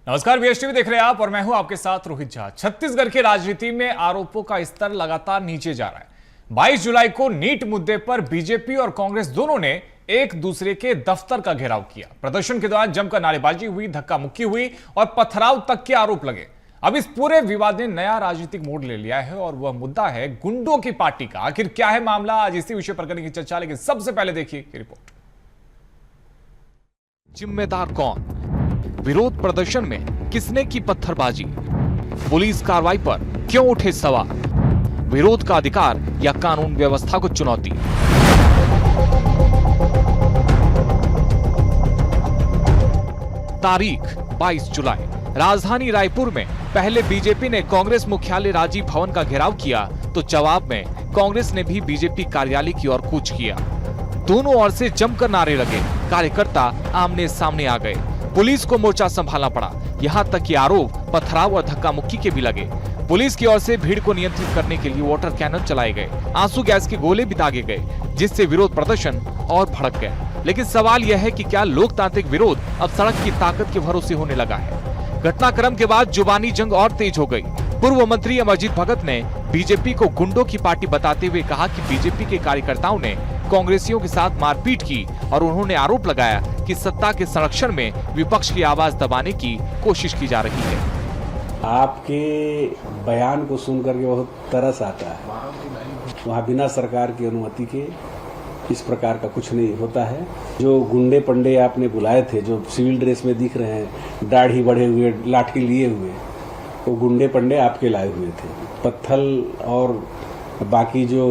नमस्कार, बीएसटीवी देख रहे हैं आप और मैं हूं आपके साथ रोहित झा। छत्तीसगढ़ की राजनीति में आरोपों का स्तर लगातार नीचे जा रहा है। 22 जुलाई को नीट मुद्दे पर बीजेपी और कांग्रेस दोनों ने एक दूसरे के दफ्तर का घेराव किया। प्रदर्शन के दौरान जमकर नारेबाजी हुई, धक्का मुक्की हुई और पथराव तक के आरोप लगे। अब इस पूरे विवाद ने नया राजनीतिक मोड़ ले लिया है और वह मुद्दा है गुंडों की पार्टी का। आखिर क्या है मामला, आज इसी विषय पर करने की चर्चा, लेकिन सबसे पहले देखिए ये रिपोर्ट। जिम्मेदार कौन? विरोध प्रदर्शन में किसने की पत्थरबाजी? पुलिस कार्रवाई पर क्यों उठे सवाल? विरोध का अधिकार या कानून व्यवस्था को चुनौती? तारीख 22 जुलाई। राजधानी रायपुर में पहले बीजेपी ने कांग्रेस मुख्यालय राजीव भवन का घेराव किया तो जवाब में कांग्रेस ने भी बीजेपी कार्यालय की ओर कूच किया। दोनों ओर से जमकर नारे लगे, कार्यकर्ता आमने सामने आ गए, पुलिस को मोर्चा संभालना पड़ा। यहां तक कि आरोप पथराव और धक्का मुक्की के भी लगे। पुलिस की ओर से भीड़ को नियंत्रित करने के लिए वाटर कैनन चलाए गए, आंसू गैस के गोले भी दागे गए, जिससे विरोध प्रदर्शन और भड़क गया। लेकिन सवाल यह है कि क्या लोकतांत्रिक विरोध अब सड़क की ताकत के भरोसे होने लगा है? घटनाक्रम के बाद जुबानी जंग और तेज हो गई। पूर्व मंत्री अमरजीत भगत ने बीजेपी को गुंडों की पार्टी बताते हुए कहा कि बीजेपी के कार्यकर्ताओं ने कांग्रेसियों के साथ मारपीट की और उन्होंने आरोप लगाया कि सत्ता के संरक्षण में विपक्ष की आवाज दबाने की कोशिश की जा रही है। आपके बयान को सुनकर के बहुत तरस आता है। वहाँ बिना सरकार की अनुमति के इस प्रकार का कुछ नहीं होता है। जो गुंडे पंडे आपने बुलाए थे, जो सिविल ड्रेस में दिख रहे हैं, दाढ़ी बढ़े हुए, लाठी लिए हुए, वो गुंडे पंडे आपके लाए हुए थे। पत्थर और बाकी जो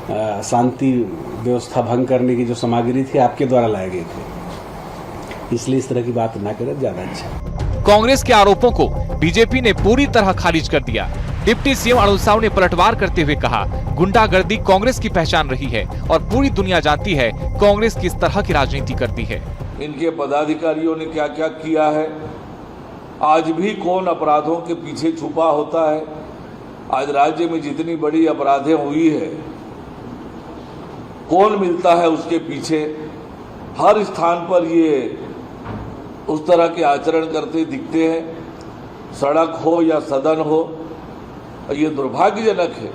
शांति व्यवस्था भंग करने की जो सामग्री थी आपके द्वारा लाए गए थे। इसलिए इस तरह की बात ना करें, ज्यादा अच्छा। कांग्रेस के आरोपों को बीजेपी ने पूरी तरह खारिज कर दिया। डिप्टी सीएम अरुण साव ने पलटवार करते हुए कहा, गुंडागर्दी कांग्रेस की पहचान रही है और पूरी दुनिया जानती है कांग्रेस किस तरह की राजनीति करती है। इनके पदाधिकारियों ने क्या क्या किया है, आज भी कौन अपराधों के पीछे छुपा होता है। आज राज्य में जितनी बड़ी अपराधें हुई है, कौन मिलता है उसके पीछे। हर स्थान पर ये उस तरह के आचरण करते दिखते हैं, सड़क हो या सदन हो। ये दुर्भाग्यजनक है।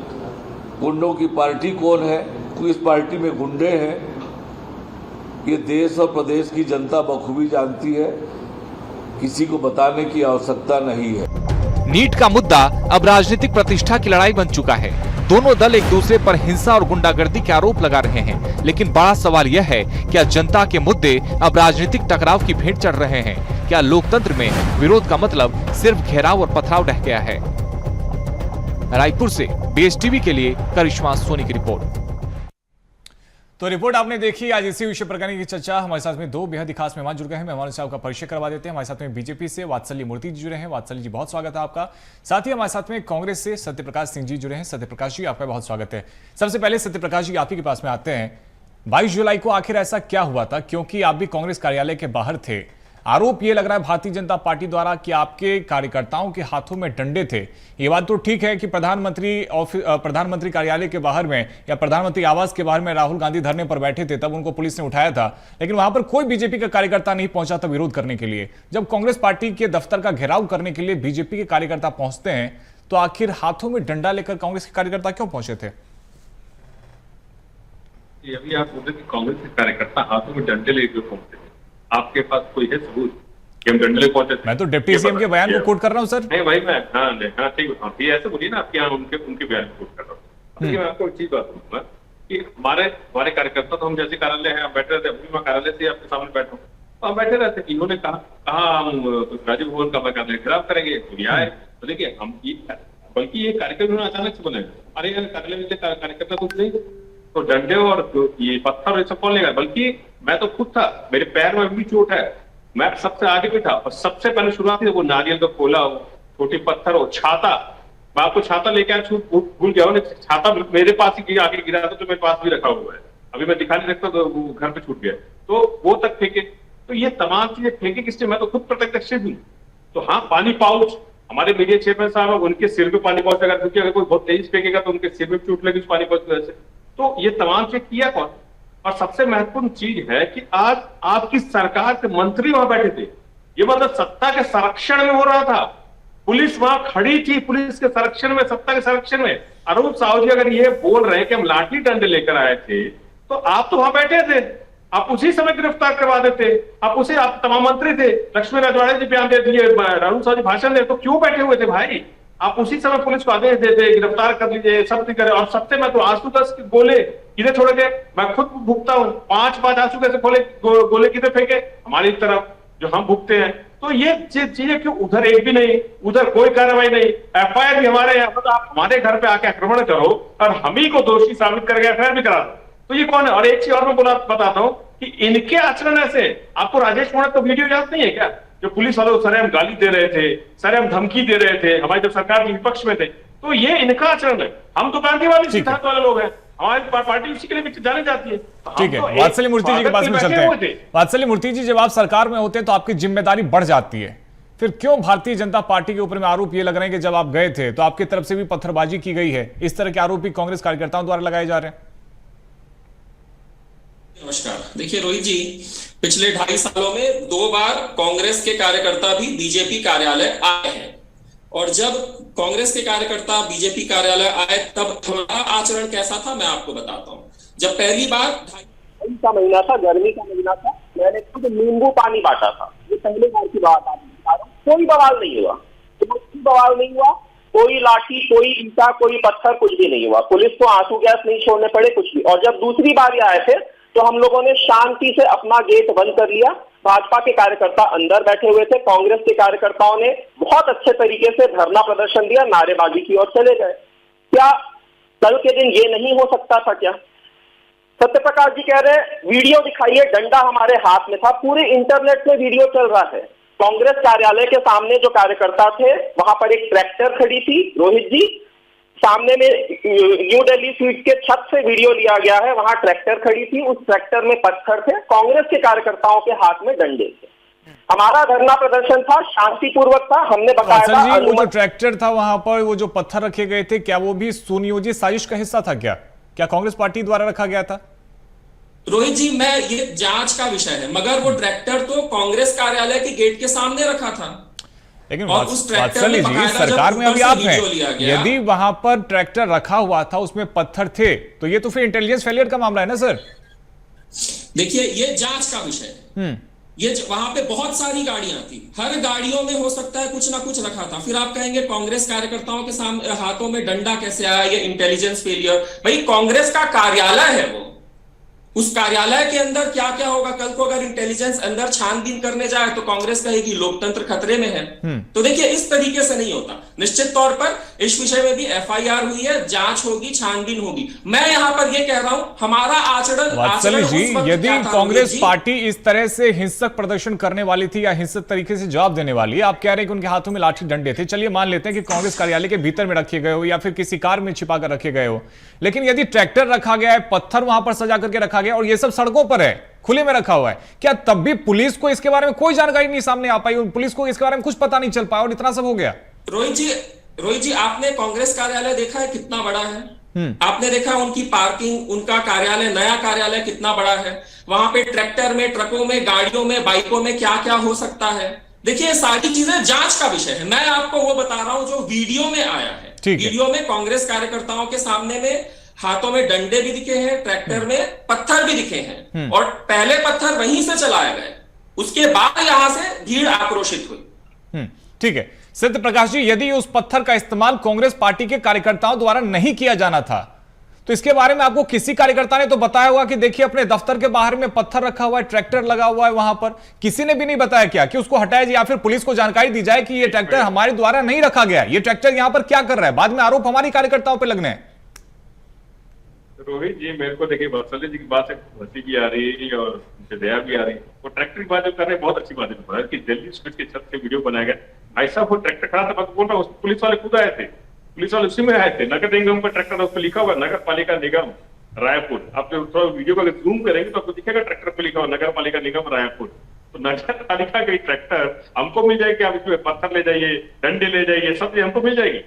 गुंडों की पार्टी कौन है, किस पार्टी में गुंडे हैं, ये देश और प्रदेश की जनता बखूबी जानती है। किसी को बताने की आवश्यकता नहीं है। नीट का मुद्दा अब राजनीतिक प्रतिष्ठा की लड़ाई बन चुका है। दोनों दल एक दूसरे पर हिंसा और गुंडागर्दी के आरोप लगा रहे हैं, लेकिन बड़ा सवाल यह है, क्या जनता के मुद्दे अब राजनीतिक टकराव की भेंट चढ़ रहे हैं? क्या लोकतंत्र में विरोध का मतलब सिर्फ घेराव और पथराव रह गया है? रायपुर से बीएसटीवी के लिए करिश्मा सोनी की रिपोर्ट। तो रिपोर्ट आपने देखी। आज इसी विषय पर करने की चर्चा। हमारे साथ में दो बेहद खास मेहमान जुड़ गए हैं। मेहमानों से आपका परिचय करवा देते हैं। हमारे साथ में बीजेपी से वात्सल्य मूर्ति जी जुड़े हैं। वात्सल्य जी, बहुत स्वागत है आपका। साथ ही हमारे साथ में कांग्रेस से सत्यप्रकाश सिंह जी जुड़े हैं। सत्यप्रकाश जी, आपका बहुत स्वागत है। सबसे पहले सत्यप्रकाश जी, आप ही के पास में आते हैं। 22 जुलाई को आखिर ऐसा क्या हुआ था, क्योंकि आप भी कांग्रेस कार्यालय के बाहर थे। आरोप ये लग रहा है भारतीय जनता पार्टी द्वारा कि आपके कार्यकर्ताओं के हाथों में डंडे थे। ये बात तो ठीक है कि प्रधानमंत्री कार्यालय के बाहर में या प्रधानमंत्री आवास के बाहर में राहुल गांधी धरने पर बैठे थे, तब उनको पुलिस ने उठाया था, लेकिन वहां पर कोई बीजेपी का कार्यकर्ता नहीं पहुंचा था विरोध करने के लिए। जब कांग्रेस पार्टी के दफ्तर का घेराव करने के लिए बीजेपी के कार्यकर्ता पहुंचते हैं, तो आखिर हाथों में डंडा लेकर कांग्रेस के कार्यकर्ता क्यों पहुंचे थे? अभी आप बोल रहे कि कांग्रेस के कार्यकर्ता हाथों में डंडे लेकर पहुंचे, आपके पास कोई है सबूत कि हम डंडे पहुंचे? मैं तो डिप्टी सीएम के बयान को कोट कर रहा हूं सर। नहीं भाई, मैं हाँ ठीक है, ऐसे बोलिए ना, आपके यहाँ उनके बयान को कोट कर रहा हूँ। देखिए, मैं आपको एक चीज बात बोलूंगा कि हमारे कार्यकर्ता तो हम जैसे कार्यालय है बैठे रहते, अभी मैं कार्यालय से आपके सामने बैठा हूँ, तो हम बैठे रहते। इन्होंने कहा हम राजीव भवन का कार्यालय खराब करेंगे, तो आए। तो देखिए, हम बल्कि ये कार्यक्रम उन्होंने अचानक से बनाया। अरे यार, कार्यालय में कार्यकर्ता कुछ नहीं, तो डंडे और ये पत्थर ये सब कौन लेगा? बल्कि मैं तो खुद था, मेरे पैर में भी चोट है, मैं सबसे आगे भी था। और सबसे पहले शुरुआत थी वो नारियल का कोला हो, छोटे पत्थर हो, छाता। मैं आपको छाता लेके आया, भूल गया हूँ। छाता मेरे पास ही आगे गिरा था, तो मेरे पास भी रखा हुआ है। अभी मैं दिखा नहीं सकता, तो वो घर पे छूट गया, तो वो तक फेंके। तो ये तमाम चीजें फेंके किसने? मैं तो खुद प्रत्यक्ष हूँ। तो हाँ, पानी पाउच, हमारे मीडिया चेयरमैन साहब, उनके सिर पे पानी पाउच लगा, क्योंकि अगर कोई बहुत तेज फेंकेगा तो उनके सिर में चोट लगी उस पानी पाउच की वजह से। तो ये तमाम चीज किया कौन? और सबसे महत्वपूर्ण चीज है कि आज आपकी सरकार के मंत्री वहां बैठे थे, ये मतलब सत्ता के संरक्षण में हो रहा था। पुलिस वहां खड़ी थी, पुलिस के संरक्षण में, सत्ता के संरक्षण में। अरूप साहू जी अगर ये बोल रहे हैं कि हम लाठी डंडे लेकर आए थे, तो आप तो वहां बैठे थे, आप उसी समय गिरफ्तार करवा देते। आप तमाम मंत्री थे, लक्ष्मी रजवाड़े जी बयान दे दिए, अरूप साहू जी भाषण दे, तो क्यों बैठे हुए थे भाई? आप उसी समय पुलिस को आदेश देते, गिरफ्तार कर लीजिए, सब करे। और सबसे मैं तो आंसू-गैस के गोले किधर छोड़ गए? मैं खुद भुगता हूं, 5 आंसू-गैस गोले किधर फेंके? हमारी तरफ, जो हम भुगते हैं। तो ये चीजें क्यों? उधर एक भी नहीं, उधर कोई कार्रवाई नहीं। एफआईआर भी हमारे यहाँ, मतलब आप हमारे घर पे आके आक्रमण करो और हम ही को दोषी साबित करके एफआईआर भी करा दो, तो ये कौन है? और एक चीज और मैं बताता हूं कि इनके आचरण ऐसे, आपको राजेश मोहन तो वीडियो याद नहीं है क्या, जो पुलिस वालों को सरेआम गाली दे रहे थे, सरेआम धमकी दे रहे थे, हमारी जब सरकार के विपक्ष में थे। तो ये इनका आचरण है। हम तो गांधीवादी सिद्धांत वाले लोग हैं, हमारी पार्टी उसी के लिए जाने जाती है। ठीक है, वात्सल्य मूर्ति जी के पास में चलते हैं। वात्सल्य मूर्ति जी, जब आप सरकार में होते हैं तो आपकी जिम्मेदारी बढ़ जाती है, फिर क्यों भारतीय जनता पार्टी के ऊपर में आरोप ये लग रहे हैं कि जब आप गए थे तो आपकी तरफ से भी पत्थरबाजी की गई है? इस तरह के आरोप भी कांग्रेस कार्यकर्ताओं द्वारा लगाए जा रहे हैं। नमस्कार। देखिए रोहित जी, पिछले 2.5 सालों में 2 बार कांग्रेस के कार्यकर्ता भी बीजेपी कार्यालय आए हैं, और जब कांग्रेस के कार्यकर्ता बीजेपी कार्यालय आए तब हमारा आचरण कैसा था मैं आपको बताता हूं। जब पहली बार 2.5 का महीना था, गर्मी का महीना था, मैंने खुद नींबू पानी बांटा था। ये पहले बार की बात आप बता रहा हूं। कोई बवाल नहीं हुआ, कोई बवाल नहीं हुआ, कोई लाठी, कोई ईंटा, कोई पत्थर, कुछ भी नहीं हुआ। पुलिस को आंसू गैस नहीं छोड़ने पड़े, कुछ भी। और जब दूसरी बार आए थे तो हम लोगों ने शांति से अपना गेट बंद कर लिया। भाजपा के कार्यकर्ता अंदर बैठे हुए थे, कांग्रेस के कार्यकर्ताओं ने बहुत अच्छे तरीके से धरना प्रदर्शन दिया, नारेबाजी की और चले गए। क्या कल के दिन ये नहीं हो सकता था? क्या सत्यप्रकाश जी कह रहे हैं वीडियो दिखाइए, डंडा हमारे हाथ में था, पूरे इंटरनेट में वीडियो चल रहा है। कांग्रेस कार्यालय के सामने जो कार्यकर्ता थे, वहां पर एक ट्रैक्टर खड़ी थी, रोहित जी, सामने में न्यू दिल्ली सीट के छत से वीडियो लिया गया है, वहां ट्रैक्टर खड़ी थी, उस ट्रैक्टर में पत्थर थे, कांग्रेस के कार्यकर्ताओं के हाथ में डंडे थे। हमारा धरना प्रदर्शन था, शांतिपूर्वक था, हमने बताया वो जो ट्रैक्टर था वहां पर वो जो पत्थर रखे गए थे, क्या वो भी सुनियोजित साजिश का हिस्सा था? क्या कांग्रेस पार्टी द्वारा रखा गया था? रोहित जी, मैं ये जांच का विषय है, मगर वो ट्रैक्टर तो कांग्रेस कार्यालय के गेट के सामने रखा था। लेकिन वात्सल्य जी, सरकार में अभी आप हैं, यदि वहां पर ट्रैक्टर रखा हुआ था, उसमें पत्थर थे, तो ये तो फिर इंटेलिजेंस फेलियर का मामला है ना सर? देखिए, ये जांच का विषय है। ये वहां पे बहुत सारी गाड़ियां थी, हर गाड़ियों में हो सकता है कुछ ना कुछ रखा था। फिर आप कहेंगे कांग्रेस कार्यकर्ताओं के सामने हाथों में डंडा कैसे आया, ये इंटेलिजेंस फेलियर। भाई, कांग्रेस का कार्यालय है वो, उस कार्यालय के अंदर क्या क्या होगा? कल को अगर इंटेलिजेंस अंदर छानबीन करने जाए तो कांग्रेस कहेगी लोकतंत्र खतरे में है। तो देखिए, इस तरीके से नहीं होता। निश्चित तौर पर इस विषय में भी एफआईआर हुई है, जांच होगी, छानबीन होगी। मैं यहां पर ये कह रहा हूं, हमारा आचरण जी, यदि कांग्रेस पार्टी इस तरह से हिंसक प्रदर्शन करने वाली थी या हिंसक तरीके से जवाब देने वाली है, आप कह रहे हैं कि उनके हाथों में लाठी डंडे थे, चलिए मान लेते हैं कि कांग्रेस कार्यालय के भीतर में रखे गए हो या फिर किसी कार में छिपा कर रखे गए हो, लेकिन यदि ट्रैक्टर रखा गया है, पत्थर वहां पर सजा करके रखा गया और ये सब सड़कों पर है, खुले में रखा हुआ है, क्या तब भी पुलिस को इसके बारे में कोई जानकारी नहीं सामने आ पाई? पुलिस को इसके बारे में कुछ पता नहीं चल पाया और इतना सब हो गया? रोहित जी, आपने कांग्रेस कार्यालय देखा है कितना बड़ा है? आपने देखा उनकी पार्किंग, उनका कार्यालय, नया कार्यालय कितना बड़ा है? वहां पे ट्रैक्टर में, ट्रकों में, गाड़ियों में, बाइकों में क्या क्या हो सकता है? देखिए, ये सारी चीजें जांच का विषय है। मैं आपको वो बता रहा हूं जो वीडियो में आया है। वीडियो में कांग्रेस कार्यकर्ताओं के सामने में हाथों में डंडे भी दिखे हैं, ट्रैक्टर में पत्थर भी दिखे हैं, और पहले पत्थर वहीं से चलाए गए, उसके बाद यहां से भीड़ आक्रोशित हुई। ठीक है सत्य प्रकाश जी, यदि उस पत्थर का इस्तेमाल कांग्रेस पार्टी के कार्यकर्ताओं द्वारा नहीं किया जाना था, तो इसके बारे में आपको किसी कार्यकर्ता ने तो बताया होगा कि देखिए अपने दफ्तर के बाहर में पत्थर रखा हुआ है, ट्रैक्टर लगा हुआ है, वहां पर किसी ने भी नहीं बताया क्या कि उसको हटाया जाए या फिर पुलिस को जानकारी दी जाए कि ये ट्रैक्टर हमारे द्वारा नहीं रखा गया, ये ट्रैक्टर यहां पर क्या कर रहा है? बाद में आरोप हमारी कार्यकर्ताओं पर लगने हैं। रोहित जी, मेरे को देखिए वात्सल्य जी की बात से हंसी भी आ रही है और मुझे दया भी आ रही है। वो ट्रैक्टर की बात जो कर रहे हैं बहुत अच्छी बात है कि दिल्ली स्पीड के छत से वीडियो बनाया गया। ऐसा वो ट्रैक्टर खड़ा था, बोल रहा हूँ, पुलिस वाले खुद आए थे, पुलिस वाले उसी में आए थे। नगर निगम का ट्रैक्टर उस पर लिखा हुआ नगर पालिका निगम रायपुर। आप जो थोड़ा वीडियो को जूम करेंगे तो आपको दिखेगा ट्रैक्टर पर लिखा हुआ नगर पालिका निगम रायपुर। तो नगर पालिका का ट्रैक्टर हमको मिल जाएगी, आप इसमें पत्थर ले जाइए, डंडे ले जाइए, सब हमको मिल जाएगी।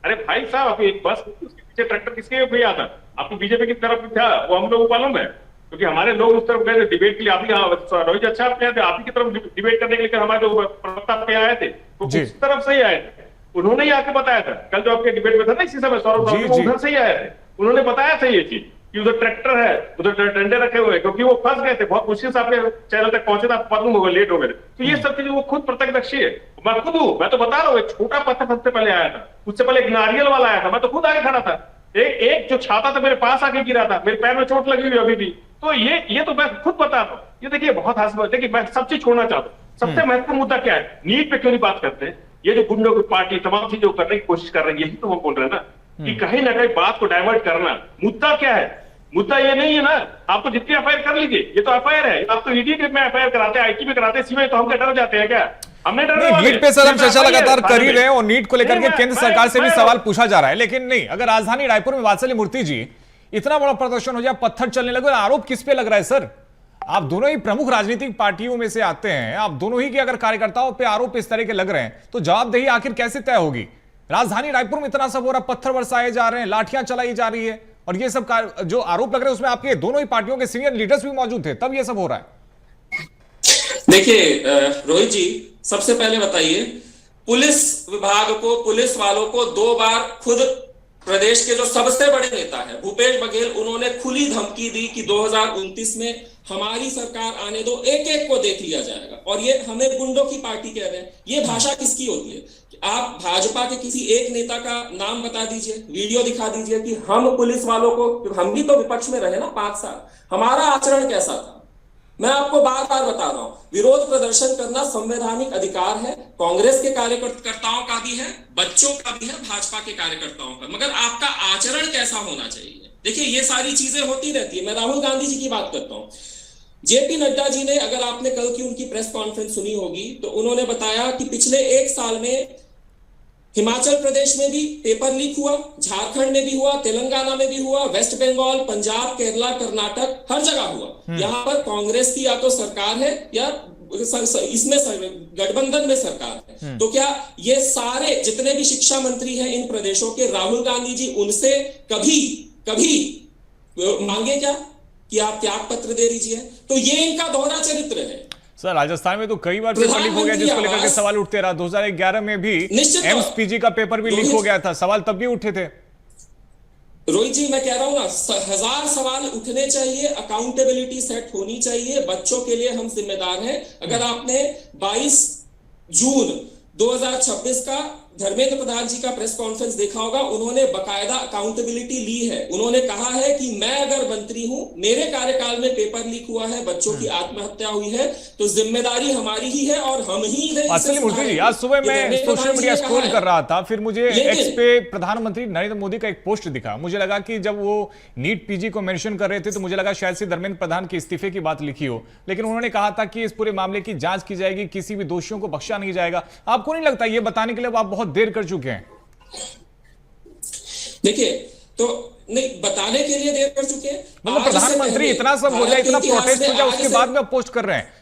अरे भाई साहब, आप एक बस उसके पीछे ट्रैक्टर किसके भैया था? आपको बीजेपी की तरफ था, वो हम लोग को मालूम है। क्योंकि हमारे लोग उस तरफ गए थे डिबेट के लिए। आप ही रोहित अच्छा आप थे, आप ही की तरफ डिबेट करने के लिए हमारे जो प्रवक्ता पे आए थे वो उस तरफ से ही आए थे। उन्होंने ही आके बताया था, कल जो आपके डिबेट में था ना इसी समय सौरभ उधर से ही आए थे, उन्होंने बताया था ये चीज कि उधर ट्रैक्टर है, उधर डंडे रखे हुए, क्योंकि वो फंस गए थे, बहुत मुश्किल से आपके चैनल तक पहुंचे थे, आप मालूम हो गए, लेट हो गए। तो ये सब चीजें वो खुद प्रत्यक्षदर्शी है। मैं खुद हूँ, मैं तो बता रहा हूँ, एक छोटा पत्थर सबसे पहले आया था, उससे पहले एक नारियल वाला आया था, मैं तो खुद आगे खड़ा था। एक जो छाता था मेरे पास आके गिरा था, मेरे पैर में चोट लगी हुई अभी भी। तो ये तो मैं खुद बता रहा हूँ। ये देखिए बहुत हास्य, देखिए मैं सब चीज छोड़ना चाहता हूँ। सबसे महत्वपूर्ण मुद्दा क्या है, नीट पे क्यों नहीं बात करते हैं? ये जो गुंडों की पार्टी तमाम चीजें करने की कोशिश कर रही है, यही तो वो बोल रहे हैं ना कि कहीं ना कहीं बात को डाइवर्ट करना। मुद्दा क्या है? मुद्दा ये नहीं है ना, आप तो जितनी एफआईआर कर लीजिए, ये तो एफआईआर है, आप तो ईडी में एफआईआर कराते हैं, आईटी में कराते हैं, सीबीआई, तो हम क्या डर जाते हैं क्या? हमने डर नीट पे सर हम चर्चा लगातार कर ही रहे हैं और नीट को लेकर के केंद्र सरकार से भी सवाल पूछा जा रहा है, लेकिन नहीं, अगर राजधानी रायपुर में वात्सल्य मूर्ति जी इतना बड़ा प्रदर्शन हो जाए, पत्थर चलने लगे, आरोप किस पे लग रहा है सर? आप दोनों ही प्रमुख राजनीतिक पार्टियों में से आते हैं, आप दोनों ही के अगर कार्यकर्ताओं पे आरोप इस तरह के लग रहे हैं तो जवाबदेही आखिर कैसे तय होगी? राजधानी रायपुर में इतना सब हो रहा, पत्थर बरसाए जा रहे हैं, लाठियां चलाई जा रही है, और ये सब जो आरोप लग रहे हैं उसमें आपके दोनों ही पार्टियों के सीनियर लीडर्स भी मौजूद थे, तब ये सब हो रहा है। देखिए रोहित जी, सबसे पहले बताइए, पुलिस विभाग को, पुलिस वालों को 2 बार खुद प्रदेश के जो सबसे बड़े नेता है भूपेश बघेल, उन्होंने खुली धमकी दी कि 2029 में हमारी सरकार आने दो, एक एक को देख लिया जाएगा, और ये हमें गुंडों की पार्टी कह रहे हैं। ये भाषा किसकी होती है? आप भाजपा के किसी एक नेता का नाम बता दीजिए, वीडियो दिखा दीजिए कि हम पुलिस वालों को, हम भी तो विपक्ष में रहे ना 5 साल, हमारा आचरण कैसा था। मैं आपको बार बार बता रहा हूं, विरोध प्रदर्शन करना संवैधानिक अधिकार है, कांग्रेस के कार्यकर्ताओं का भी है, बच्चों का भी है, भाजपा के कार्यकर्ताओं का, मगर आपका आचरण कैसा होना चाहिए। देखिए ये सारी चीजें होती रहती है। मैं राहुल गांधी जी की बात करता हूं, जेपी नड्डा जी ने, अगर आपने कल की उनकी प्रेस कॉन्फ्रेंस सुनी होगी तो उन्होंने बताया कि पिछले 1 साल में हिमाचल प्रदेश में भी पेपर लीक हुआ, झारखंड में भी हुआ, तेलंगाना में भी हुआ, वेस्ट बंगाल, पंजाब, केरला, कर्नाटक, हर जगह हुआ। यहां पर कांग्रेस की या तो सरकार है या इसमें गठबंधन में सरकार है। तो क्या ये सारे जितने भी शिक्षा मंत्री हैं इन प्रदेशों के, राहुल गांधी जी उनसे कभी मांगे क्या कि आप त्याग पत्र दे दीजिए? तो ये इनका दोहरा चरित्र है। सर राजस्थान में तो कई बार पेपर लीक हो गया जिसको लेकर के सवाल उठते रहा। 2011 में भी एम्स पीजी का पेपर भी लीक हो गया था, सवाल तब भी उठे थे। रोहित जी मैं कह रहा हूं ना, 1000 सवाल उठने चाहिए, अकाउंटेबिलिटी सेट होनी चाहिए, बच्चों के लिए हम जिम्मेदार हैं। अगर आपने 22 जून 2026 का धर्मेंद्र प्रधान जी का प्रेस कॉन्फ्रेंस देखा होगा, उन्होंने बकायदा अकाउंटेबिलिटी ली है। उन्होंने कहा है कि मैं अगर मंत्री हूं, मेरे कार्यकाल में पेपर लीक हुआ है, बच्चों की आत्महत्या हुई है, तो जिम्मेदारी हमारी ही है और हम ही वात्सल्य मूर्ति जी, आज सुबह मैं सोशल मीडिया स्क्रॉल कर रहा था, फिर मुझे एक्स पे प्रधानमंत्री नरेंद्र मोदी का एक पोस्ट दिखा। मुझे लगा कि जब वो नीट पीजी को मेंशन कर रहे थे तो मुझे लगा शायद से धर्मेंद्र प्रधान के इस्तीफे की बात लिखी हो, लेकिन उन्होंने कहा था कि इस पूरे मामले की जांच की जाएगी, किसी भी दोषियों को बख्शा नहीं जाएगा। आपको नहीं लगता ये बताने के लिए आप बहुत देर कर चुके हैं? देखिए, तो नहीं, बताने के लिए देर कर चुके हैं। मतलब प्रधानमंत्री इतना सब हो जाए, इतना प्रोटेस्ट हो जाए, उसके बाद में आप पोस्ट कर रहे हैं।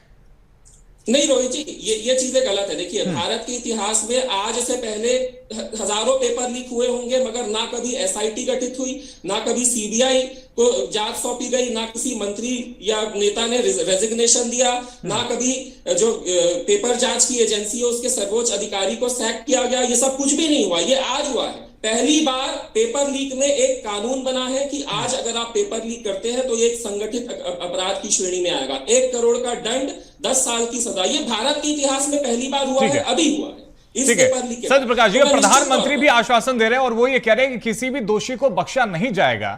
नहीं रोहित जी, ये चीजें गलत है। देखिए भारत के इतिहास में आज से पहले हजारों पेपर लीक हुए होंगे, मगर ना कभी एसआईटी गठित हुई, ना कभी सीबीआई को जांच सौंपी गई, ना किसी मंत्री या नेता ने रेजिग्नेशन दिया, ना कभी जो पेपर जांच की एजेंसी है उसके सर्वोच्च अधिकारी को सैक किया गया। ये सब कुछ भी नहीं हुआ, ये आज हुआ है। पहली बार पेपर लीक में एक कानून बना है कि आज अगर आप पेपर लीक करते हैं तो ये एक संगठित अपराध की श्रेणी में आएगा। 1 करोड़ का दंड, 10 साल की सजा। ये भारत के इतिहास में पहली बार हुआ है, अभी हुआ है। सत्य प्रकाश जी, प्रधानमंत्री भी आश्वासन दे रहे हैं और वो ये कह रहे हैं कि किसी भी दोषी को बख्शा नहीं जाएगा।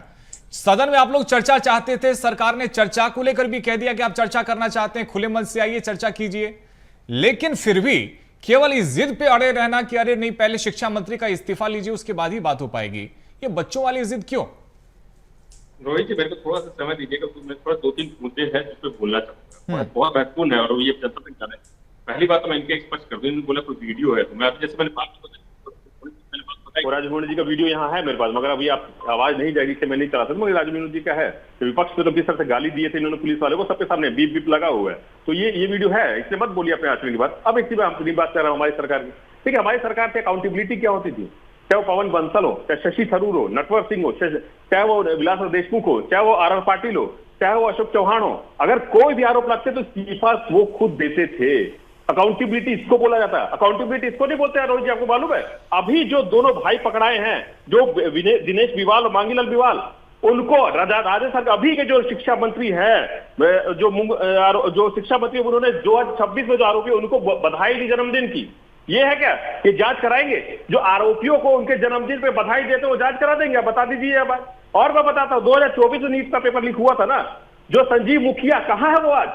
सदन में आप लोग चर्चा चाहते थे, सरकार ने चर्चा को लेकर भी कह दिया कि आप चर्चा करना चाहते हैं, खुले मन से आइए, चर्चा कीजिए, लेकिन फिर भी केवल इस जिद पे अड़े रहना कि अरे नहीं पहले शिक्षा मंत्री का इस्तीफा लीजिए उसके बाद ही बात हो पाएगी, ये बच्चों वाली जिद क्यों? रोहित जी, मेरे को थोड़ा सा समय दीजिएगा, मैं थोड़ा 2-3 मुद्दे हैं जिस पे बोलना चाहूंगा, बहुत महत्वपूर्ण है और ये जनता तक जाना है। पहली बात तो मैं इनके स्पष्ट कर दूं, बोला कोई वीडियो है, तो मैं अभी जैसे मैंने बात राजभवन जी का वीडियो यहाँ है मेरे पास, मगर अभी आप आवाज नहीं जाएगी से मैं नहीं चला सकता, मगर राजभवन जी का है। तो विपक्ष को तो किस तरह से गाली दिए थे इन्होंने पुलिस वाले को, सबके सामने बीप बीप लगा हुआ है। तो ये वीडियो है, इससे मत बोलिए अपने आचरण की बात। अब एक चीज मैं अपनी बात कर रहा हूँ हमारी सरकार की। ठीक है, हमारी सरकार से अकाउंटेबिलिटी क्या होती थी, चाहे वो पवन बंसल हो, चाहे शशि थरूर हो, नटवर सिंह हो, चाहे वो विलास देशमुख हो, चाहे वो आर पाटिल हो, चाहे वो अशोक चौहान हो, अगर कोई भी आरोप लगते तो इस्तीफा वो खुद देते थे। अकाउंटेबिलिटी इसको बोला जाता है, अकाउंटेबिलिटी इसको नहीं बोलते हैं। रोहित जी, आपको मालूम है अभी जो दोनों भाई पकड़ाए हैं, जो दिनेश बिवाल और मांगीलाल बिवाल, उनको राजस्थान का अभी के जो शिक्षा मंत्री है, जो शिक्षा मंत्री, उन्होंने 2026 में जो आरोपी उनको बधाई दी जन्मदिन की। ये है क्या, ये जांच कराएंगे? जो आरोपियों को उनके जन्मदिन पे बधाई देते वो जांच करा देंगे? बता दीजिए अब। और मैं बताता हूं, 2024 में नीट का पेपर लीक हुआ था ना, जो संजीव मुखिया कहां है वो आज?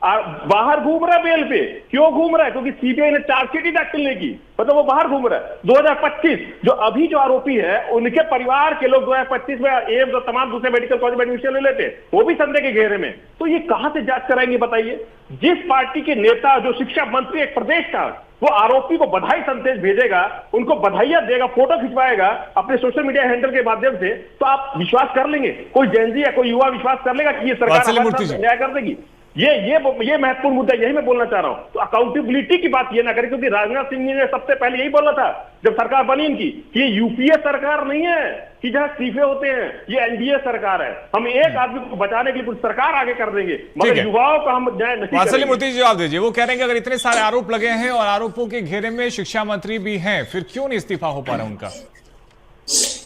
बाहर घूम रहा है बेल पे। क्यों घूम रहा है? क्योंकि सीबीआई ने चार्जशीट ही दाखिल नहीं की, मतलब वो बाहर घूम रहा है। 2025 जो अभी जो आरोपी है, उनके परिवार के लोग 2025 में एम्स और तमाम दूसरे मेडिकल कॉलेज में एडमिशन ले लेते, वो भी संदेह के घेरे में। तो ये कहां से जांच कराएंगे बताइए? जिस पार्टी के नेता, जो शिक्षा मंत्री एक प्रदेश का, वो आरोपी को बधाई संदेश भेजेगा, उनको बधाइयां देगा, फोटो खिंचवाएगा अपने सोशल मीडिया हैंडल के माध्यम से, तो आप विश्वास कर लेंगे? कोई जेनजी या कोई युवा विश्वास कर लेगा कि ये सरकार न्याय कर देगी? ये महत्वपूर्ण मुद्दा, यही मैं बोलना चाह रहा हूं। तो अकाउंटेबिलिटी की बात ये ना करें, क्योंकि राजनाथ सिंह ने सबसे पहले यही बोला था जब सरकार बनी इनकी, कि ये यूपीए सरकार नहीं है कि जहां इस्तीफे होते हैं, ये एनडीए सरकार है। हम एक आदमी को बचाने के लिए पूरी सरकार आगे कर देंगे, मगर युवाओं का हम न्याय नहीं वात्सल्य मूर्ति जी जवाब दीजिए। वो कह रहे हैं कि अगर इतने सारे आरोप लगे हैं और आरोपों के घेरे में शिक्षा मंत्री भी हैं, फिर क्यों नहीं इस्तीफा हो पा रहा उनका?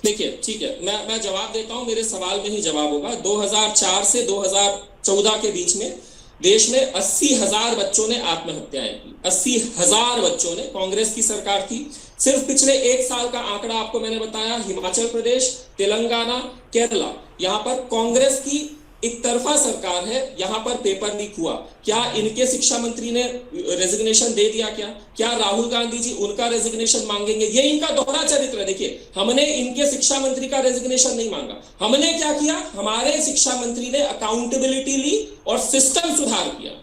देखिए, ठीक है, मैं जवाब देता हूं, मेरे सवाल में ही जवाब होगा। 2004 से 2014 के बीच में देश में 80,000 बच्चों ने आत्महत्याएं की। 80,000 बच्चों ने। कांग्रेस की सरकार थी। सिर्फ पिछले 1 साल का आंकड़ा आपको मैंने बताया, हिमाचल प्रदेश, तेलंगाना, केरला, यहां पर कांग्रेस की एक तरफा सरकार है, यहां पर पेपर लीक हुआ। क्या इनके शिक्षा मंत्री ने रेजिग्नेशन दे दिया? क्या राहुल गांधी जी उनका रेजिग्नेशन मांगेंगे? ये इनका दोहरा चरित्र है। देखिए, हमने इनके शिक्षा मंत्री का रेजिग्नेशन नहीं मांगा। हमने क्या किया? हमारे शिक्षा मंत्री ने अकाउंटेबिलिटी ली और सिस्टम सुधार किया।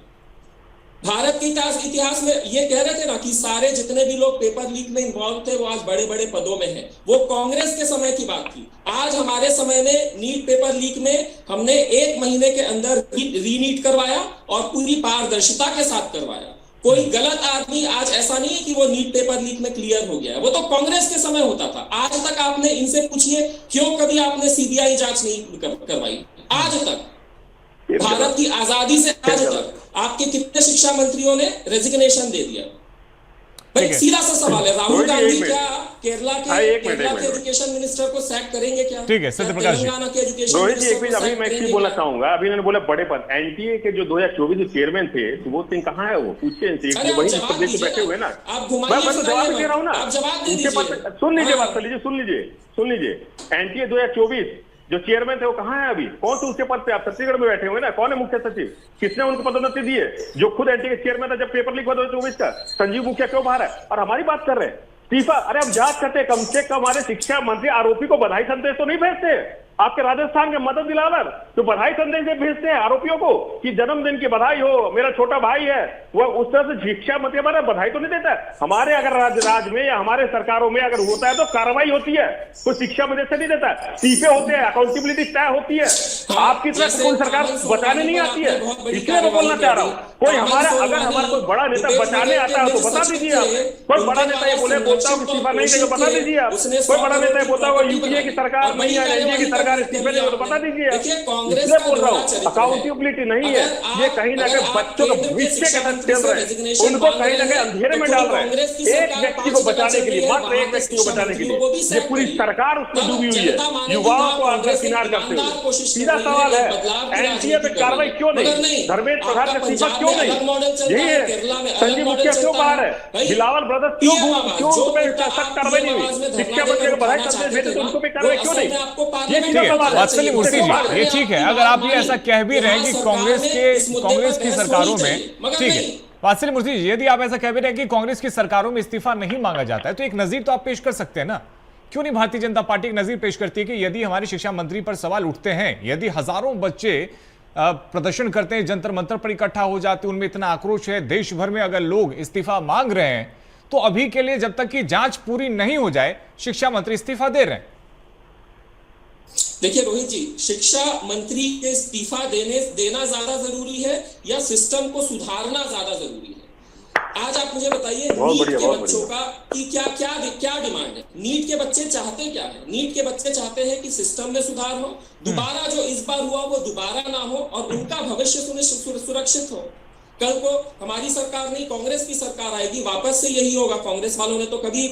भारत के इतिहास में ये कह रहे थे ना कि सारे जितने भी लोग पेपर लीक में इन्वॉल्व थे वो आज बड़े बड़े पदों में हैं। वो कांग्रेस के समय की बात थी। आज हमारे समय में नीट पेपर लीक में हमने 1 महीने के अंदर रीनीट करवाया और पूरी पारदर्शिता के साथ करवाया। कोई गलत आदमी आज ऐसा नहीं है कि वो नीट पेपर लीक में क्लियर हो गया है, वो तो कांग्रेस के समय होता था। आज तक आपने इनसे पूछिए, क्यों कभी आपने सीबीआई जांच नहीं करवाई? आज तक, भारत की आजादी से आज तक आपके कितने शिक्षा मंत्रियों ने रेजिग्नेशन दे दिया? भाई सीधा सा सवाल है, राहुल गांधी क्या केरला के एजुकेशन मिनिस्टर को सैक करेंगे क्या? ठीक है, सत्यप्रकाश जी। तेलंगाना के एजुकेशन रोहित जी, एक मिनट, अभी मैं एक बोलना चाहूंगा। अभी इन्होंने बोला बड़े पद, एनटीए के जो 2024 के चेयरमैन थे, सुबोध सिंह कहां है? वो पूछिए इनसे, वही प्रदेश में बैठे हुए ना। मैं तो जवाब दे रहा हूँ ना, उनके पास। सुन लीजिए बात, सुन लीजिए। एनटीए 2024 जो चेयरमैन थे वो कहां है अभी? कौन से उसके पद पे? आप छत्तीसगढ़ में बैठे हुए ना। कौन है मुख्य सचिव? किसने उनको पदोन्नति दी है? जो खुद एनटीए के चेयरमैन था जब पेपर लीक हुआ 2024 का, संजीव मुखिया क्यों बाहर है? और हमारी बात कर रहे हैं इस्तीफा। अरे हम जांच करते, कम से कम हमारे शिक्षा मंत्री आरोपी को बधाई संदेश तो नहीं भेजते? आपके राजस्थान के मदद दिलावर तो बधाई संदेश भेजते हैं आरोपियों को कि जन्मदिन की बधाई हो, मेरा छोटा भाई है। वो उस तरह से शिक्षा मंत्री हमारा बधाई तो नहीं देता है। हमारे अगर राज्य में या हमारे सरकारों में अगर होता है तो कार्रवाई होती है, कोई शिक्षा मंत्री से नहीं देता है। इस्तीफे होते हैं, अकाउंटेबिलिटी तय होती है। आपकी तरफ से कोई सरकार बचाने नहीं आती है, इसलिए मैं बोलना चाह रहा हूँ। कोई हमारा अगर हमारा कोई बड़ा नेता बचाने आता है तो बता दीजिए आप। कोई बड़ा नेता ये बोलता हो इस्तीफा नहीं देगा, बता दीजिए आप। कोई बड़ा नेता ये बोलता हो यूपीए की सरकार नहीं है, एनडीए की सरकार इस्तीफे देगा तो बता दीजिए। इसलिए बोल रहा हूँ, अकाउंटेबिलिटी नहीं है। ये कहीं ना कहीं बच्चों का भविष्य के साथ खेल रहे हैं, उनको कहीं ना कहीं अंधेरे में डाल रहे हैं। एक व्यक्ति को बचाने के लिए, मात्र एक व्यक्ति को बचाने के लिए ये पूरी सरकार उसमें डूबी हुई है, युवाओं को अंदर किनार करते हुए। सीधा सवाल है, एनडीए पे कार्रवाई क्यों नहीं? धर्मेंद्र प्रधान का इस्तीफा क्यों नहीं? यही है। संजीव मुखिया क्यों बाहर है? बिलावल ब्रदर्स क्यों उन पे सख्त कार्रवाई नहीं हुई? शिक्षा मंत्री को बधाई संदेश भेजे तो उनको पे कार्रवाई क्यों नहीं? ये सीधा सवाल है। वात्सल्य मूर्ति जी, ये ठीक है अगर आप ये ऐसा कह भी रहे हैं कि कांग्रेस की सरकारों में, ठीक है वात्सल्य मूर्ति जी, यदि आप ऐसा कह भी रहे हैं कि कांग्रेस की सरकारों में इस्तीफा नहीं मांगा जाता है, तो एक नजीर तो आप पेश कर सकते हैं ना। क्यों नहीं भारतीय जनता पार्टी एक नजीर पेश करती है कि यदि हमारे शिक्षा मंत्री पर सवाल उठते हैं, यदि हजारों बच्चे प्रदर्शन करते हैं, जंतर मंतर पर इकट्ठा हो जाते हैं, उनमें इतना आक्रोश है, देश भर में अगर लोग इस्तीफा मांग रहे हैं, तो अभी के लिए जब तक कि जांच पूरी नहीं हो जाए शिक्षा मंत्री इस्तीफा दे रहे हैं। देखिए रोहित जी, शिक्षा मंत्री के इस्तीफा देना ज्यादा जरूरी है या सिस्टम को सुधारना ज्यादा जरूरी है? आज आप मुझे बताइए बहुत नीट बढ़िया, के बहुत बच्चों का कि क्या डिमांड है। नीट के बच्चे चाहते क्या है? नीट के बच्चे चाहते हैं कि सिस्टम में सुधार हो, दोबारा जो इस बार हुआ वो दोबारा ना हो और उनका भविष्य सुरक्षित हो। कल को हमारी सरकार नहीं, कांग्रेस की सरकार आएगी, वापस से यही होगा। कांग्रेस वालों ने तो कभी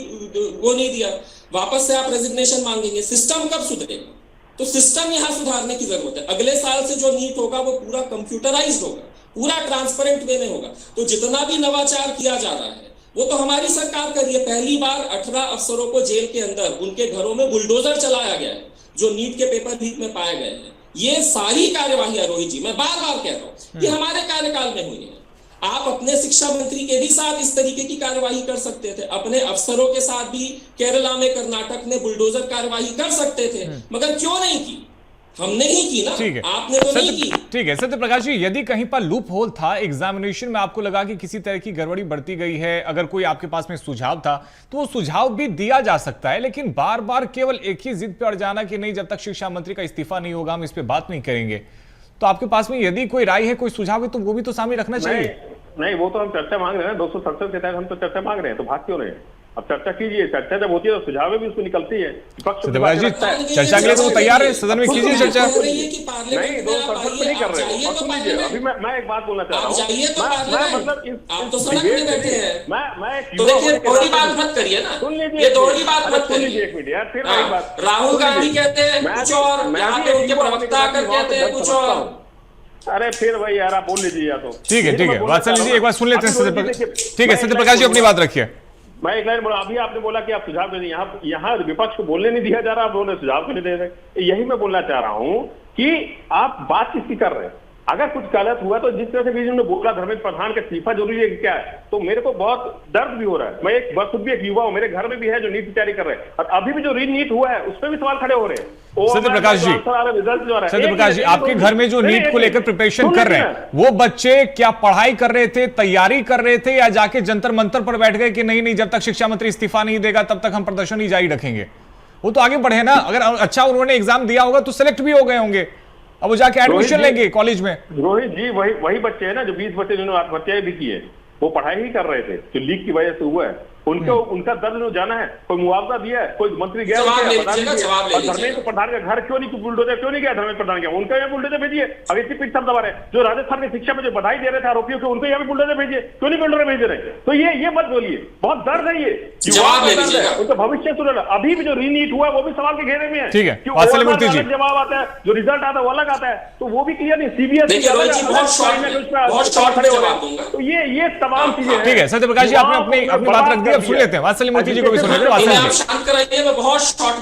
वो नहीं दिया, वापस से आप रेजिग्नेशन मांगेंगे। सिस्टम कब सुधरेगा? तो सिस्टम यहां सुधारने की जरूरत है। अगले साल से जो नीट होगा वो पूरा कंप्यूटराइज्ड होगा, पूरा ट्रांसपेरेंट वे में होगा। तो जितना भी नवाचार किया जा रहा है वो तो हमारी सरकार कर रही है। पहली बार 18 अफसरों को जेल के अंदर उनके घरों में बुलडोजर चलाया गया है जो नीट के पेपर लीक में पाए गए हैं। ये सारी कार्यवाही रोहित जी, मैं बार बार कह रहा हूं कि हमारे कार्यकाल में हुई है। आप अपने शिक्षा मंत्री के भी साथ इस तरीके की कार्यवाही कर सकते थे, अपने अफसरों के साथ भी केरला में, कर्नाटक में बुलडोजर कार्यवाही कर सकते थे, मगर क्यों नहीं की? हमने ही की ना, ठीक है, आपने तो नहीं की। ठीक है सत्य प्रकाश जी, यदि कहीं पर लूप होल था एग्जामिनेशन में, आपको लगा कि किसी तरह की गड़बड़ी बढ़ती गई है, अगर कोई आपके पास में सुझाव था तो वो सुझाव भी दिया जा सकता है, लेकिन बार बार केवल एक ही जिद पे अड़ जाना कि नहीं, जब तक शिक्षा मंत्री का इस्तीफा नहीं होगा हम इस पे बात नहीं करेंगे। तो आपके पास में यदि कोई राय है, कोई सुझाव है, तो वो भी तो सामने रखना चाहिए। नहीं, वो तो हम चर्चा मांग रहे हैं, 267 के तहत हम तो चर्चा मांग रहे हैं, तो भाग क्यों रहे हैं? अब चर्चा कीजिए, चर्चा जब होती है तो सुझाव भी उसको निकलती है। सत्यप्रकाश जी, चर्चा के लिए तो तैयार है, सदन में कीजिए चर्चा। नहीं, 267 पे नहीं कर रहे हैं। सुन लीजिए, अभी मैं एक बात बोलना चाह रहा हूँ। मैं मतलब आप तो सड़क में बैठे हैं। मैं तो देखिए, दोहरी बात मत करिए ना, सुन लीजिए, ये दोहरी बात मत सुन लीजिए करिए। एक मिनट यार, फिर एक बात। राहुल गांधी कहते हैं कुछ और, यहाँ पे उनके प्रवक्ता आकर कहते हैं कुछ और। अरे फिर भाई यार, आप बोल लीजिए या तो ठीक है, ठीक है, बात सुन लीजिए, एक बार सुन लेते हैं ठीक है सत्यप्रकाश जी, अपनी बात रखिए। मैं एक लाइन बोला, अभी आपने बोला कि आप सुझाव दे दें, यहाँ विपक्ष को बोलने नहीं दिया जा रहा, आप बोल रहे सुझाव क्यों नहीं दे रहे? यही मैं बोलना चाह रहा हूँ कि आप बात किसकी कर रहे हैं। अगर कुछ गलत हुआ तो जिस तरह से बीच में बोला धर्मेंद्र प्रधान का इस्तीफा जरूरी है क्या है, तो मेरे को बहुत दर्द भी हो रहा है। मैं खुद भी एक युवा हूँ, मेरे घर में भी है जो नीट की तैयारी कर रहे हैं, और अभी भी जो री नीट हुआ है उस पर भी सवाल खड़े हो रहे हैं। सत्यप्रकाश जी, सत्यप्रकाश जी, आपके घर में जो नीट को लेकर प्रिपरेशन कर रहे हैं, वो बच्चे क्या पढ़ाई कर रहे थे, तैयारी कर रहे थे, या जाके जंतर मंतर पर बैठ गए कि नहीं नहीं, जब तक शिक्षा मंत्री इस्तीफा नहीं देगा तब तक हम प्रदर्शन ही जारी रखेंगे? वो तो आगे बढ़े ना। अगर अच्छा उन्होंने एग्जाम दिया होगा तो सिलेक्ट भी हो गए होंगे, अब वो जाके एडमिशन लेंगे कॉलेज में। रोहित जी, वही बच्चे हैं ना जो 20 बच्चे जिन्होंने आत्महत्या भी की है, वो पढ़ाई ही कर रहे थे जो लीक की वजह से हुआ है। उनका दर्द जो जाना है, कोई मुआवजा दिया है, कोई मंत्री गया, धर्मेंद्र प्रधान का घर क्यों नहीं, बुलडोजर क्यों नहीं गया धर्मेंद्र प्रधान का? उनका यहाँ बुलडोजर भेजिए। अब इतनी पीठ सब दबा रहे, जो राजस्थान की शिक्षा में जो बधाई दे रहे थे आरोपियों को, उनको यहाँ भी बुलडोजर भेजिए, क्यों नहीं बुलडोजर भेज रहे? तो ये मत बोलिए, बहुत दर्द है, ये उनका भविष्य सुन। अभी भी जो रीनीट हुआ वो भी सवाल के घेरे में है। ठीक है, वात्सल्य जी, जवाब आता है, जो रिजल्ट आता है वो अलग आता है, तो वो भी क्लियर नहीं। सीबीएसई तो ये तमाम चीजें। ठीक है सत्यप्रकाश जी, आपने अपनी बात रख दी, अब सुन लेते हैं वात्सल्य मूर्ति जी को भी सुन लेते हैं। आप शांत कराइए, मैं बहुत शॉर्ट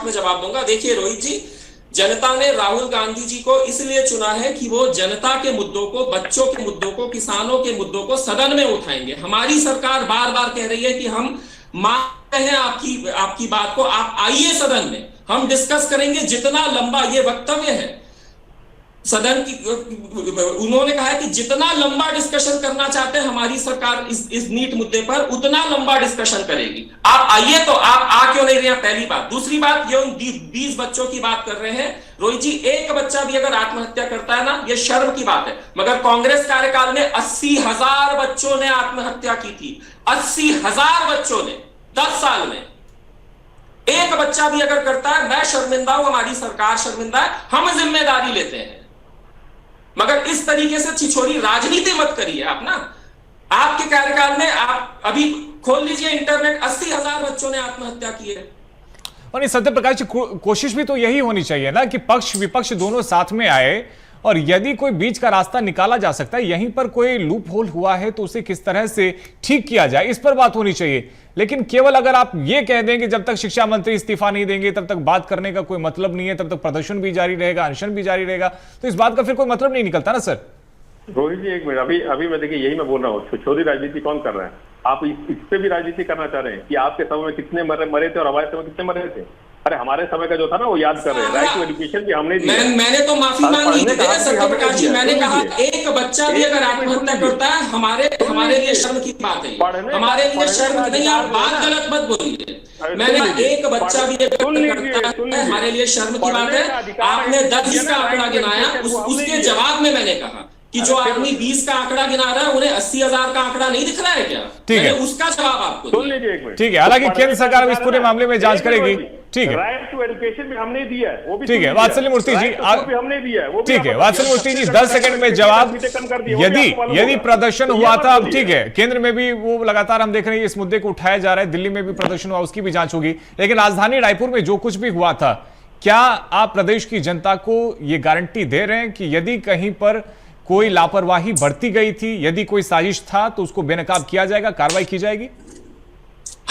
में जवाब दूंगा। देखिए रोहित जी, जनता ने राहुल गांधी जी को इसलिए चुना है कि वो जनता के मुद्दों को, बच्चों के मुद्दों को, किसानों के मुद्दों को सदन में उठाएंगे। हमारी सरकार बार बार कह रही है कि हम मानते हैं आपकी बात को, आप आइए सदन में, हम डिस्कस करेंगे। जितना लंबा ये वक्तव्य है सदन की, उन्होंने कहा है कि जितना लंबा डिस्कशन करना चाहते हैं हमारी सरकार इस नीट मुद्दे पर, उतना लंबा डिस्कशन करेगी। आप आइए, तो आप आ क्यों नहीं रहे हैं? पहली बात। दूसरी बात, ये 20 बच्चों की बात कर रहे हैं रोहित जी। एक बच्चा भी अगर आत्महत्या करता है ना, ये शर्म की बात है, मगर कांग्रेस कार्यकाल में 80,000 बच्चों ने आत्महत्या की थी। 80,000 बच्चों ने 10 साल में। एक बच्चा भी अगर करता है, मैं शर्मिंदा हूं, हमारी सरकार शर्मिंदा है, हम जिम्मेदारी लेते हैं। मगर इस तरीके से छिछोरी राजनीति मत करिए आप ना। आपके कार्यकाल में, आप अभी खोल लीजिए इंटरनेट, 80,000 बच्चों ने आत्महत्या की है। और इस सत्यप्रकाश की कोशिश भी तो यही होनी चाहिए ना कि पक्ष विपक्ष दोनों साथ में आए, और यदि कोई बीच का रास्ता निकाला जा सकता है, यहीं पर कोई लूप होल हुआ है तो उसे किस तरह से ठीक किया जाए, इस पर बात होनी चाहिए। लेकिन केवल अगर आप ये कह दें कि जब तक शिक्षा मंत्री इस्तीफा नहीं देंगे तब तक बात करने का कोई मतलब नहीं है, तब तक प्रदर्शन भी जारी रहेगा, अनशन भी जारी रहेगा, तो इस बात का फिर कोई मतलब नहीं निकलता ना सर। रोहित जी एक मिनट, अभी मैं देखिए, यही मैं बोल रहा हूँ, छिछोरी राजनीति कौन कर रहा है? आप इस पे भी राजनीति करना चाह रहे हैं कि आपके समय में कितने मरे थे और हमारे समय कितने मरे थे। अरे हमारे समय का जो था ना वो याद कर रहे हैं, राइट टू एजुकेशन भी हमने दिया। मैंने तो माफी मांगी थी सत्यप्रकाश जी, मैंने कहा एक बच्चा भी अगर आत्महत्या करता है हमारे लिए शर्म की बात है, हमारे लिए शर्म नहीं। आप बात गलत मत बोलिए। मैंने एक बच्चा भी अगर करता है हमारे लिए शर्म की बात है। आपने 10 का आंकड़ा गिनाया, उसके जवाब में मैंने कहा कि जो आदमी 20 का आंकड़ा गिना रहा है उन्हें 80,000 का आंकड़ा नहीं दिख रहा है क्या? ठीक है। मैंने उसका जवाब आपको सुन दिया। लीजिए एक मिनट। ठीक है, हालांकि केंद्र सरकार इस पूरे मामले में जांच करेगी। ठीक है, राइट टू एजुकेशन भी हमने दिया है, वो भी ठीक है, वात्सल्य मूर्ति जी, भी हमने दिया है, वो भी ठीक है, आप- वात्सल्य मूर्ति जी 10 सेकंड में जवाब। यदि प्रदर्शन हुआ था, अब ठीक है, केंद्र में भी वो लगातार हम देख रहे हैं इस मुद्दे को उठाया जा रहा है, दिल्ली में भी प्रदर्शन हुआ, उसकी भी जांच होगी, लेकिन राजधानी रायपुर में जो कुछ भी हुआ था, क्या आप प्रदेश की जनता को ये गारंटी दे रहे हैं कि यदि कहीं पर कोई लापरवाही बरती गई थी, यदि कोई साजिश था, तो उसको बेनकाब किया जाएगा, कार्रवाई की जाएगी?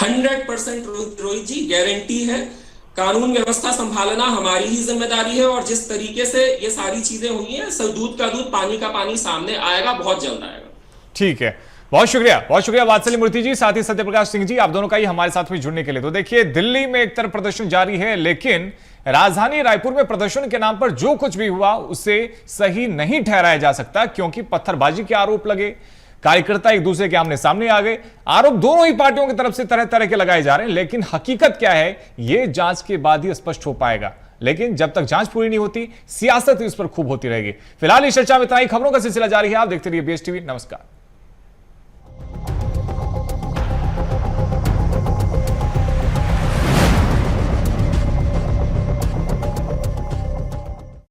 100% रोहित जी, गारंटी है। कानून व्यवस्था संभालना हमारी ही जिम्मेदारी है, और जिस तरीके से ये सारी चीजें हुई हैं, सब दूध का दूध पानी का पानी सामने आएगा, बहुत जल्द आएगा। ठीक है, बहुत शुक्रिया वात्सल्य मूर्ति जी, साथ ही सत्यप्रकाश सिंह जी, आप दोनों का ही हमारे साथ में जुड़ने के लिए। तो देखिए, दिल्ली में एक तरफ प्रदर्शन जारी है, लेकिन राजधानी रायपुर में प्रदर्शन के नाम पर जो कुछ भी हुआ उसे सही नहीं ठहराया जा सकता, क्योंकि पत्थरबाजी के आरोप लगे, कार्यकर्ता एक दूसरे के आमने सामने आ गए, आरोप दोनों ही पार्टियों की तरफ से तरह तरह के लगाए जा रहे हैं, लेकिन हकीकत क्या है यह जांच के बाद ही स्पष्ट हो पाएगा। लेकिन जब तक जांच पूरी नहीं होती, सियासत इस पर खूब होती रहेगी। फिलहाल इस चर्चा में इतना ही। खबरों का सिलसिला जारी है, आप देखते रहिए BSTV। नमस्कार।